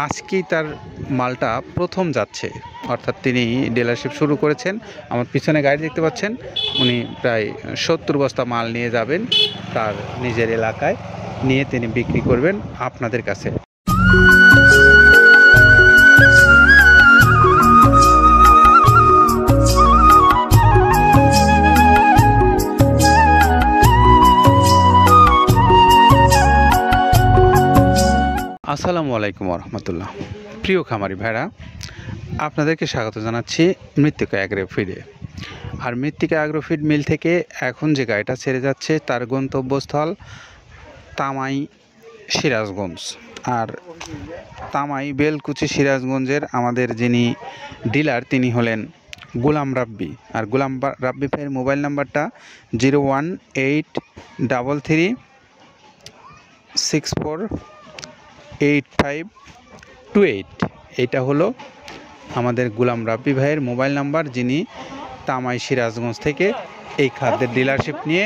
আজকেই তার মালটা প্রথম যাচ্ছে, অর্থাৎ তিনি ডিলারশিপ শুরু করেছেন। আমার পিছনে গাড়ি দেখতে পাচ্ছেন, উনি প্রায় 70 বস্তা মাল নিয়ে যাবেন তার নিজের এলাকায়, নিয়ে তিনি বিক্রি করবেন আপনাদের কাছে। আসসালামু আলাইকুম রহমতুল্লাহ। প্রিয় খামারি ভাইরা, আপনাদেরকে স্বাগত জানাচ্ছি মৃত্তিকা অ্যাগ্রো ফিডে। আর মৃত্তিকা অ্যাগ্রো ফিড মিল থেকে এখন যে গাড়িটা ছেড়ে যাচ্ছে তার গন্তব্যস্থল তামাই, সিরাজগঞ্জ। আর তামাই বেলকুচি সিরাজগঞ্জের আমাদের যিনি ডিলার তিনি হলেন গোলাম রাব্বি। আর গোলাম রাব্বি ভাইয়ের মোবাইল নাম্বারটা 01833648528। এটা হলো আমাদের গোলাম রাব্বি ভাইয়ের মোবাইল নাম্বার, যিনি তামাই সিরাজগঞ্জ থেকে এই খাদ্যের ডিলারশিপ নিয়ে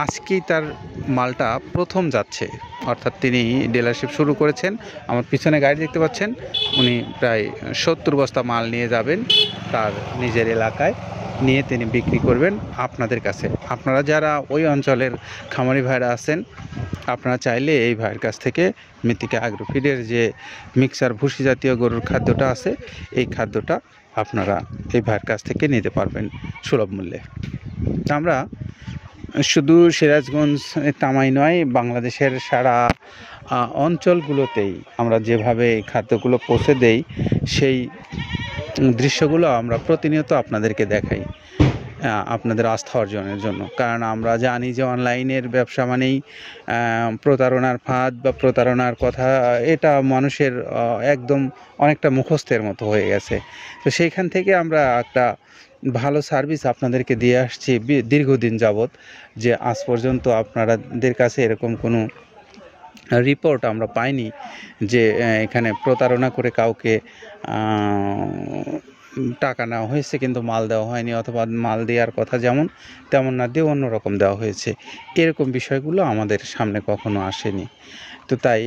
আজকেই তার মালটা প্রথম যাচ্ছে, অর্থাৎ তিনি ডিলারশিপ শুরু করেছেন। আমার পিছনে গাড়ি দেখতে পাচ্ছেন, উনি প্রায় 70 বস্তা মাল নিয়ে যাবেন তার নিজের এলাকায়, নিয়ে তিনি বিক্রি করবেন আপনাদের কাছে। আপনারা যারা ওই অঞ্চলের খামারি ভাইরা আছেন, আপনারা চাইলে এই ভাইয়ের কাছ থেকে মৃত্তিকা অ্যাগ্রো ফিডের যে মিক্সার ভুসি জাতীয় গরুর খাদ্যটা আছে, এই খাদ্যটা আপনারা এই ভাইয়ের কাছ থেকে নিতে পারবেন সুলভ মূল্যে। আমরা শুধু সিরাজগঞ্জ তামাই নয়, বাংলাদেশের সারা অঞ্চলগুলোতেই আমরা যেভাবে এই খাদ্যগুলো পৌঁছে দেই, সেই দৃশ্যগুলো আমরা প্রতিনিয়ত আপনাদেরকে দেখাই আপনাদের আস্থা অর্জনের জন্য। কারণ আমরা জানি যে অনলাইনের ব্যবসা মানেই প্রতারণার ফাঁদ বা প্রতারণার কথা, এটা মানুষের একদম অনেকটা মুখস্থের মতো হয়ে গেছে। তো সেইখান থেকে আমরা একটা ভালো সার্ভিস আপনাদেরকে দিয়ে আসছি দীর্ঘদিন যাবৎ, যে আজ পর্যন্ত আপনাদের কাছে এরকম কোনো রিপোর্ট আমরা পাইনি যে এখানে প্রতারণা করে কাউকে টাকা নেওয়া হয়েছে কিন্তু মাল দেওয়া হয়নি, অথবা মাল দেওয়ার কথা যেমন তেমন না দিয়ে অন্যরকম দেওয়া হয়েছে। এরকম বিষয়গুলো আমাদের সামনে কখনো আসেনি। তো তাই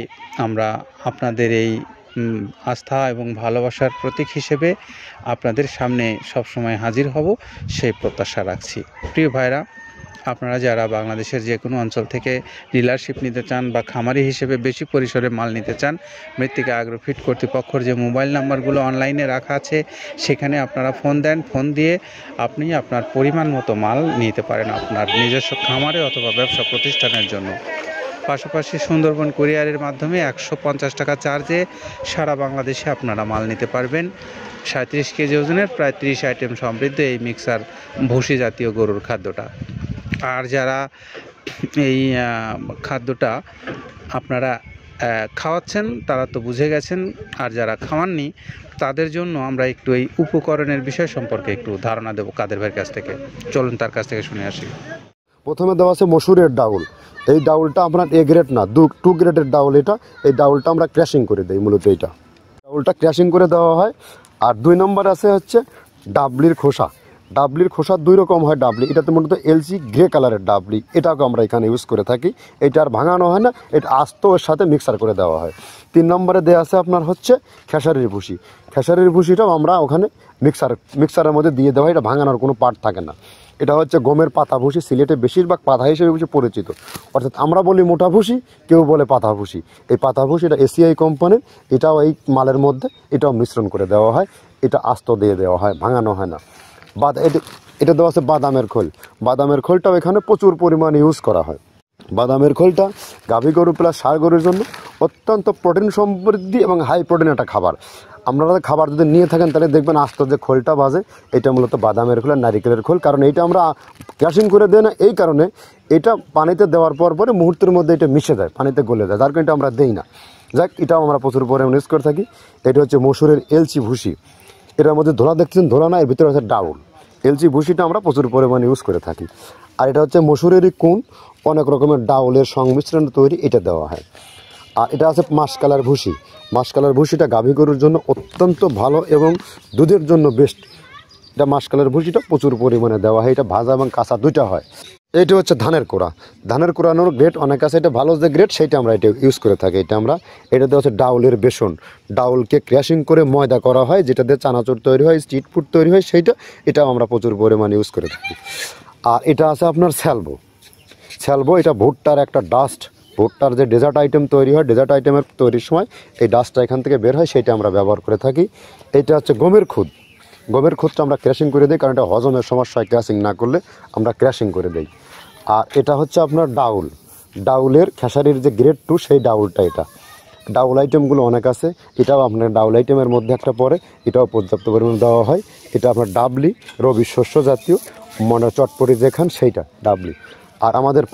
আমরা আপনাদের এই আস্থা এবং ভালোবাসার প্রতীক হিসেবে আপনাদের সামনে সবসময় হাজির হব, সেই প্রত্যাশা রাখছি। প্রিয় ভাইরা, আপনারা যারা বাংলাদেশের যে কোনো অঞ্চল থেকে ডিলারশিপ নিতে চান বা খামারি হিসেবে বেশি পরিসরে মাল নিতে চান, মৃত্তিকা অ্যাগ্রো ফিড কর্তৃপক্ষের যে মোবাইল নাম্বারগুলো অনলাইনে রাখা আছে, সেখানে আপনারা ফোন দেন। ফোন দিয়ে আপনি আপনার পরিমাণ মতো মাল নিতে পারেন আপনার নিজস্ব খামারে অথবা ব্যবসা প্রতিষ্ঠানের জন্য। পাশাপাশি সুন্দরবন কুরিয়ারের মাধ্যমে 150 টাকা চার্জে সারা বাংলাদেশে আপনারা মাল নিতে পারবেন। 37 কেজি ওজনের প্রায় 30 আইটেম সমৃদ্ধ এই মিক্সার ভুসি জাতীয় গরুর খাদ্যটা। আর যারা এই খাদ্যটা আপনারা খাওয়াচ্ছেন তারা তো বুঝে গেছেন, আর যারা খাওয়াননি তাদের জন্য আমরা একটু এই উপকরণের বিষয় সম্পর্কে একটু ধারণা দেবো কাদের ভাইয়ের কাছ থেকে। চলুন তার কাছ থেকে শুনে আসি। প্রথমে দেওয়া আছে মসুরের ডাউল। এই ডাউলটা আপনার এ গ্রেড না, 2 গ্রেডের ডাউল এটা। এই ডাউলটা আমরা ক্র্যাশিং করে দিই, মূলত এইটা ডাউলটা ক্র্যাশিং করে দেওয়া হয়। আর 2 নম্বর আছে হচ্ছে ডাবলির খোসা। ডাবলির খোসা 2 রকম হয় ডাবলি, এটাতে মূলত এলসি গ্রে কালারের ডাবলি, এটাকে আমরা এখানে ইউজ করে থাকি। এটা আর ভাঙানো হয় না, এটা আস্ত ওর সাথে মিক্সার করে দেওয়া হয়। 3 নম্বরে দেওয়া আছে আপনার হচ্ছে খেসারির ভুসি। খেসারির ভুসিটাও আমরা ওখানে মিক্সারের মধ্যে দিয়ে দেওয়া হয়, এটা ভাঙানোর কোনো পার্ট থাকে না। এটা হচ্ছে গমের পাতা ভুসি, সিলেটে বেশিরভাগ পাতা হিসেবে পরিচিত। অর্থাৎ আমরা বলি মোটা ভুসি, কেউ বলে পাতা ভুসি। এই পাতা ভুসি এটা এসিআই কোম্পানির, এটাও এই মালের মধ্যে এটাও মিশ্রণ করে দেওয়া হয়, এটা আস্ত দিয়ে দেওয়া হয়, ভাঙানো হয় না। এটা দেওয়া আছে বাদামের খোল। বাদামের খোলটাও এখানে প্রচুর পরিমাণে ইউজ করা হয়। বাদামের খোলটা গাভী গরু প্লাস ষাঁড় গরুর জন্য অত্যন্ত প্রোটিন সমৃদ্ধি এবং হাই প্রোটিন একটা খাবার। আপনারা খাবার যদি নিয়ে থাকেন তাহলে দেখবেন আস্ত যে খোলটা বাজে, এটা মূলত বাদামের খোল আর নারিকেলের খোল। কারণ এইটা আমরা ক্র্যাশিং করে দেয় না, এই কারণে এটা পানিতে দেওয়ার পরে মুহূর্তের মধ্যে এটা মিশে যায়, পানিতে গলে যায়, যার কারণে এটা আমরা দেই না। যাক, এটাও আমরা প্রচুর পরিমাণে ইউজ করে থাকি। এটা হচ্ছে মসুরের এলচি ভুসি। এটার মধ্যে ধোলা দেখছেন, ধোলা না, এর ভিতরে হচ্ছে ডাউল। এলচি ভুসিটা আমরা প্রচুর পরিমাণে ইউজ করে থাকি। আর এটা হচ্ছে মসুরেরই কুন, অনেক রকমের ডাউলের সংমিশ্রণ তৈরি, এটা দেওয়া হয়। আর এটা আছে মাসকালার ভুসি। মাসকালার ভুসিটা গাভী গরুর জন্য অত্যন্ত ভালো এবং দুধের জন্য বেস্ট। এটা মাসকালার ভুসিটা প্রচুর পরিমাণে দেওয়া হয়, এটা ভাজা এবং কাঁচা দুইটা হয়। এইটা হচ্ছে ধানের কোড়া। ধানের কোড়ানোর গ্রেড অনেক আছে, এটা ভালো যে গ্রেড সেইটা আমরা এটা ইউজ করে থাকি। এটাতে হচ্ছে ডাউলের বেসন, ডাউলকে ক্র্যাশিং করে ময়দা করা হয়, যেটাতে চানাচুর তৈরি হয়, স্ট্রিট ফুড তৈরি হয়, এটাও আমরা প্রচুর পরিমাণে ইউজ করে থাকি। আর এটা আছে আপনার স্যালবো, এটা ভুট্টার একটা ডাস্ট, ভুট্টার যে ডেজার্ট আইটেম তৈরি হয়, ডেজার্ট আইটেমের তৈরির সময় এই ডাস্টটা এখান থেকে বের হয়, সেইটা আমরা ব্যবহার করে থাকি। এটা হচ্ছে গমের খুদটা আমরা ক্র্যাশিং করে দিই, কারণ এটা হজমের সমস্যায় ক্র্যাশিং না করলে আমরা ক্র্যাশিং করে দিই। আর এটা হচ্ছে আপনার ডাউলের খেসারির যে গ্রেড 2 সেই ডাউলটা। এটা ডাউল আইটেমগুলো অনেক আছে, এটাও আপনার ডাউল আইটেমের মধ্যে একটা পড়ে, এটাও পর্যাপ্ত পরিমাণে দেওয়া হয়। এটা আপনার ডাবলি, রবি শস্য জাতীয়, মানে চটপটি যেখান সেইটা ডাবলি। আর আমাদের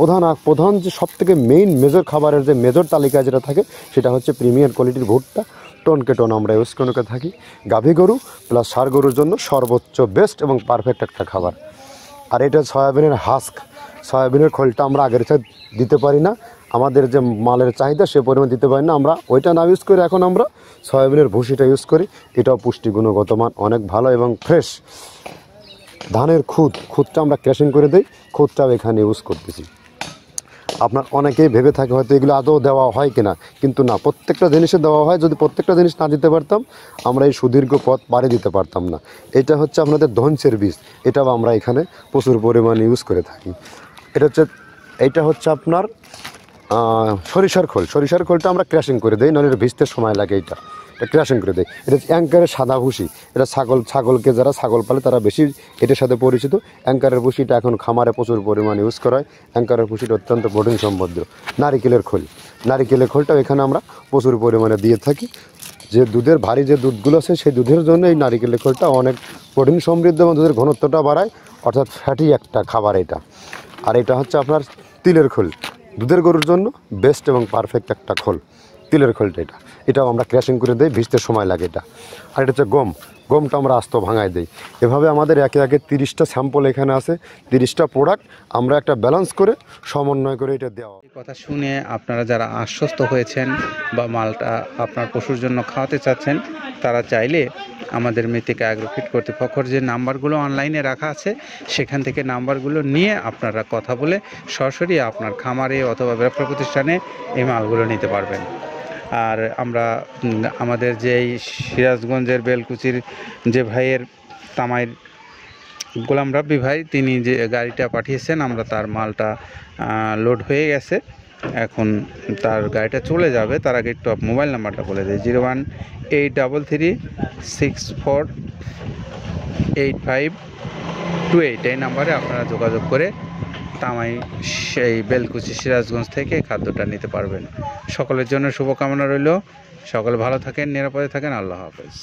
প্রধান যে সবথেকে মেইন মেজর খাবারের যে মেজর তালিকায় যেটা থাকে সেটা হচ্ছে প্রিমিয়ার কোয়ালিটির ভুট্টা, টনকে টন আমরা ইউজ করে থাকি। গাভী গরু প্লাস ষাঁড় গরুর জন্য সর্বোচ্চ বেস্ট এবং পারফেক্ট একটা খাবার। আর এটা সয়াবিনের খোলটা আমরা আগের সাথে দিতে পারি না, আমাদের যে মালের চাহিদা সে পরিমাণ দিতে পারি না, আমরা ওইটা না ইউজ করে এখন আমরা সয়াবিনের ভুসিটা ইউজ করি। এটাও পুষ্টি গুণগত মান অনেক ভালো এবং ফ্রেশ। ধানের খুদটা আমরা ক্র্যাশিং করে দিই, খুদটাও এখানে ইউজ করতেছি। আপনার অনেকেই ভেবে থাকে হয়তো এগুলো আদৌ দেওয়া হয় কিনা, কিন্তু না, প্রত্যেকটা জিনিসে দেওয়া হয়। যদি প্রত্যেকটা জিনিস না দিতে পারতাম আমরা এই সুদীর্ঘ পথ পাড়ি দিতে পারতাম না। এটা হচ্ছে আপনাদের ধনচের বীজ, এটাও আমরা এখানে প্রচুর পরিমাণে ইউজ করে থাকি। এইটা হচ্ছে আপনার সরিষার খোলটা আমরা ক্র্যাশিং করে দিই, নাহলে ভিজতে সময় লাগে। এটা ক্র্যাশিং করে দেয়। এটা অ্যাঙ্কারের সাদা ভুসি, এটা ছাগলকে যারা ছাগল পালে তারা বেশি এটার সাথে পরিচিত। অ্যাঙ্কারের ভুসিটা এখন খামারে প্রচুর পরিমাণে ইউজ করা হয়। অ্যাঙ্কারের ভুসিটা অত্যন্ত প্রোটিন সমৃদ্ধ। নারিকেলের খোলটাও এখানে আমরা প্রচুর পরিমাণে দিয়ে থাকি। যে দুধের ভারী যে দুধগুলো আছে সেই দুধের জন্য এই নারিকেলের খোলটা অনেক প্রোটিন সমৃদ্ধ এবং দুধের ঘনত্বটা বাড়ায়, অর্থাৎ ফ্যাটি একটা খাবার এটা। আর এটা হচ্ছে আপনার তিলের খোল, দুধের গরুর জন্য বেস্ট এবং পারফেক্ট একটা খোল, তিলের খোলটা। এটাও আমরা ক্র্যাশিং করে দিই, ভিজতে সময় লাগে এটা। আর এটা হচ্ছে গমটা আমরা আস্ত ভাঙায় দিই। এভাবে আমাদের একে 30টা স্যাম্পল এখানে আছে, 30টা প্রোডাক্ট আমরা একটা ব্যালেন্স করে সমন্বয় করে এটা দেওয়া। এই কথা শুনে আপনারা যারা আশ্বস্ত হয়েছেন বা মালটা আপনার পশুর জন্য খাওয়াতে চাচ্ছেন, তারা চাইলে আমাদের মৃত্তিকা অ্যাগ্রোফিট কর্তৃপক্ষের যে নাম্বারগুলো অনলাইনে রাখা আছে সেখান থেকে নাম্বারগুলো নিয়ে আপনারা কথা বলে সরাসরি আপনার খামারে অথবা ব্যবসা প্রতিষ্ঠানে এই মালগুলো নিতে পারবেন। আর আমরা আমাদের যে এই সিরাজগঞ্জের বেলকুচির যে ভাইয়ের তামাইয়ের গোলাম রাব্বি ভাই, তিনি যে গাড়িটা পাঠিয়েছেন, আমরা তার মালটা লোড হয়ে গেছে, এখন তার গাড়িটা চলে যাবে। তার আগে একটু মোবাইল নাম্বারটা বলে দিই, 0183648528। এই নাম্বারে আপনারা যোগাযোগ করে তামাই সেই বেলকুচি সিরাজগঞ্জ থেকে খাদ্যটা নিতে পারবেন। সকলের জন্য শুভকামনা রইল, সকলে ভালো থাকেন, নিরাপদে থাকেন, আল্লাহ হাফেজ।